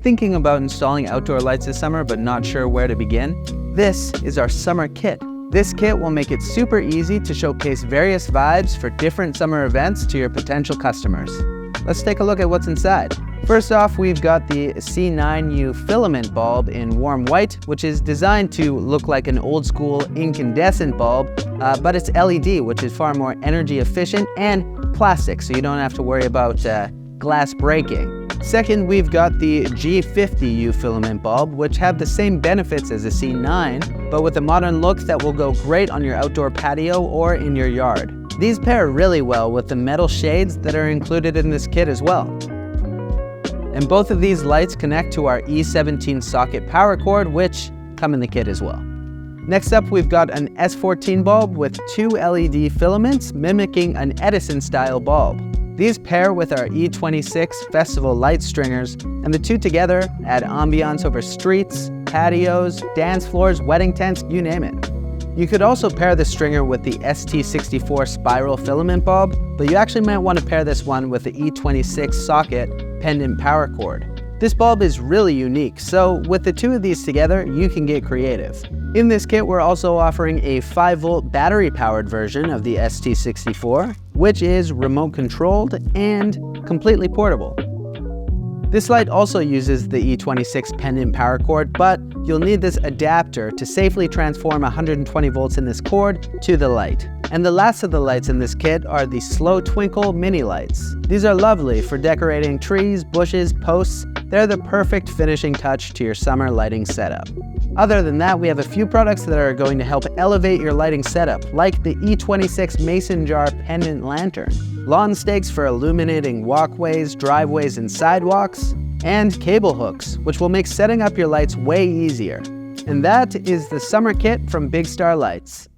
Thinking about installing outdoor lights this summer but not sure where to begin? This is our summer kit. This kit will make it super easy to showcase various vibes for different summer events to your potential customers. Let's take a look at what's inside. First off, we've got the C9U filament bulb in warm white, which is designed to look like an old school incandescent bulb, but it's LED, which is far more energy efficient, and plastic, so you don't have to worry about glass breaking. Second, we've got the G50U filament bulb, which have the same benefits as a C9, but with a modern look that will go great on your outdoor patio or in your yard. These pair really well with the metal shades that are included in this kit as well. And both of these lights connect to our E17 socket power cord, which come in the kit as well. Next up, we've got an S14 bulb with 2 LED filaments mimicking an Edison style bulb. These pair with our E26 festival light stringers, and the two together add ambiance over streets, patios, dance floors, wedding tents, you name it. You could also pair the stringer with the ST64 spiral filament bulb, but you actually might want to pair this one with the E26 socket pendant power cord. This bulb is really unique, so with the two of these together, you can get creative. In this kit, we're also offering a 5-volt battery-powered version of the ST64, which is remote controlled and completely portable. This light also uses the E26 pendant power cord, but you'll need this adapter to safely transform 120 volts in this cord to the light. And the last of the lights in this kit are the slow twinkle mini lights. These are lovely for decorating trees, bushes, posts. They're the perfect finishing touch to your summer lighting setup. Other than that, we have a few products that are going to help elevate your lighting setup, like the E26 mason jar pendant lantern, lawn stakes for illuminating walkways, driveways, and sidewalks, and cable hooks, which will make setting up your lights way easier. And that is the summer kit from Big Star Lights.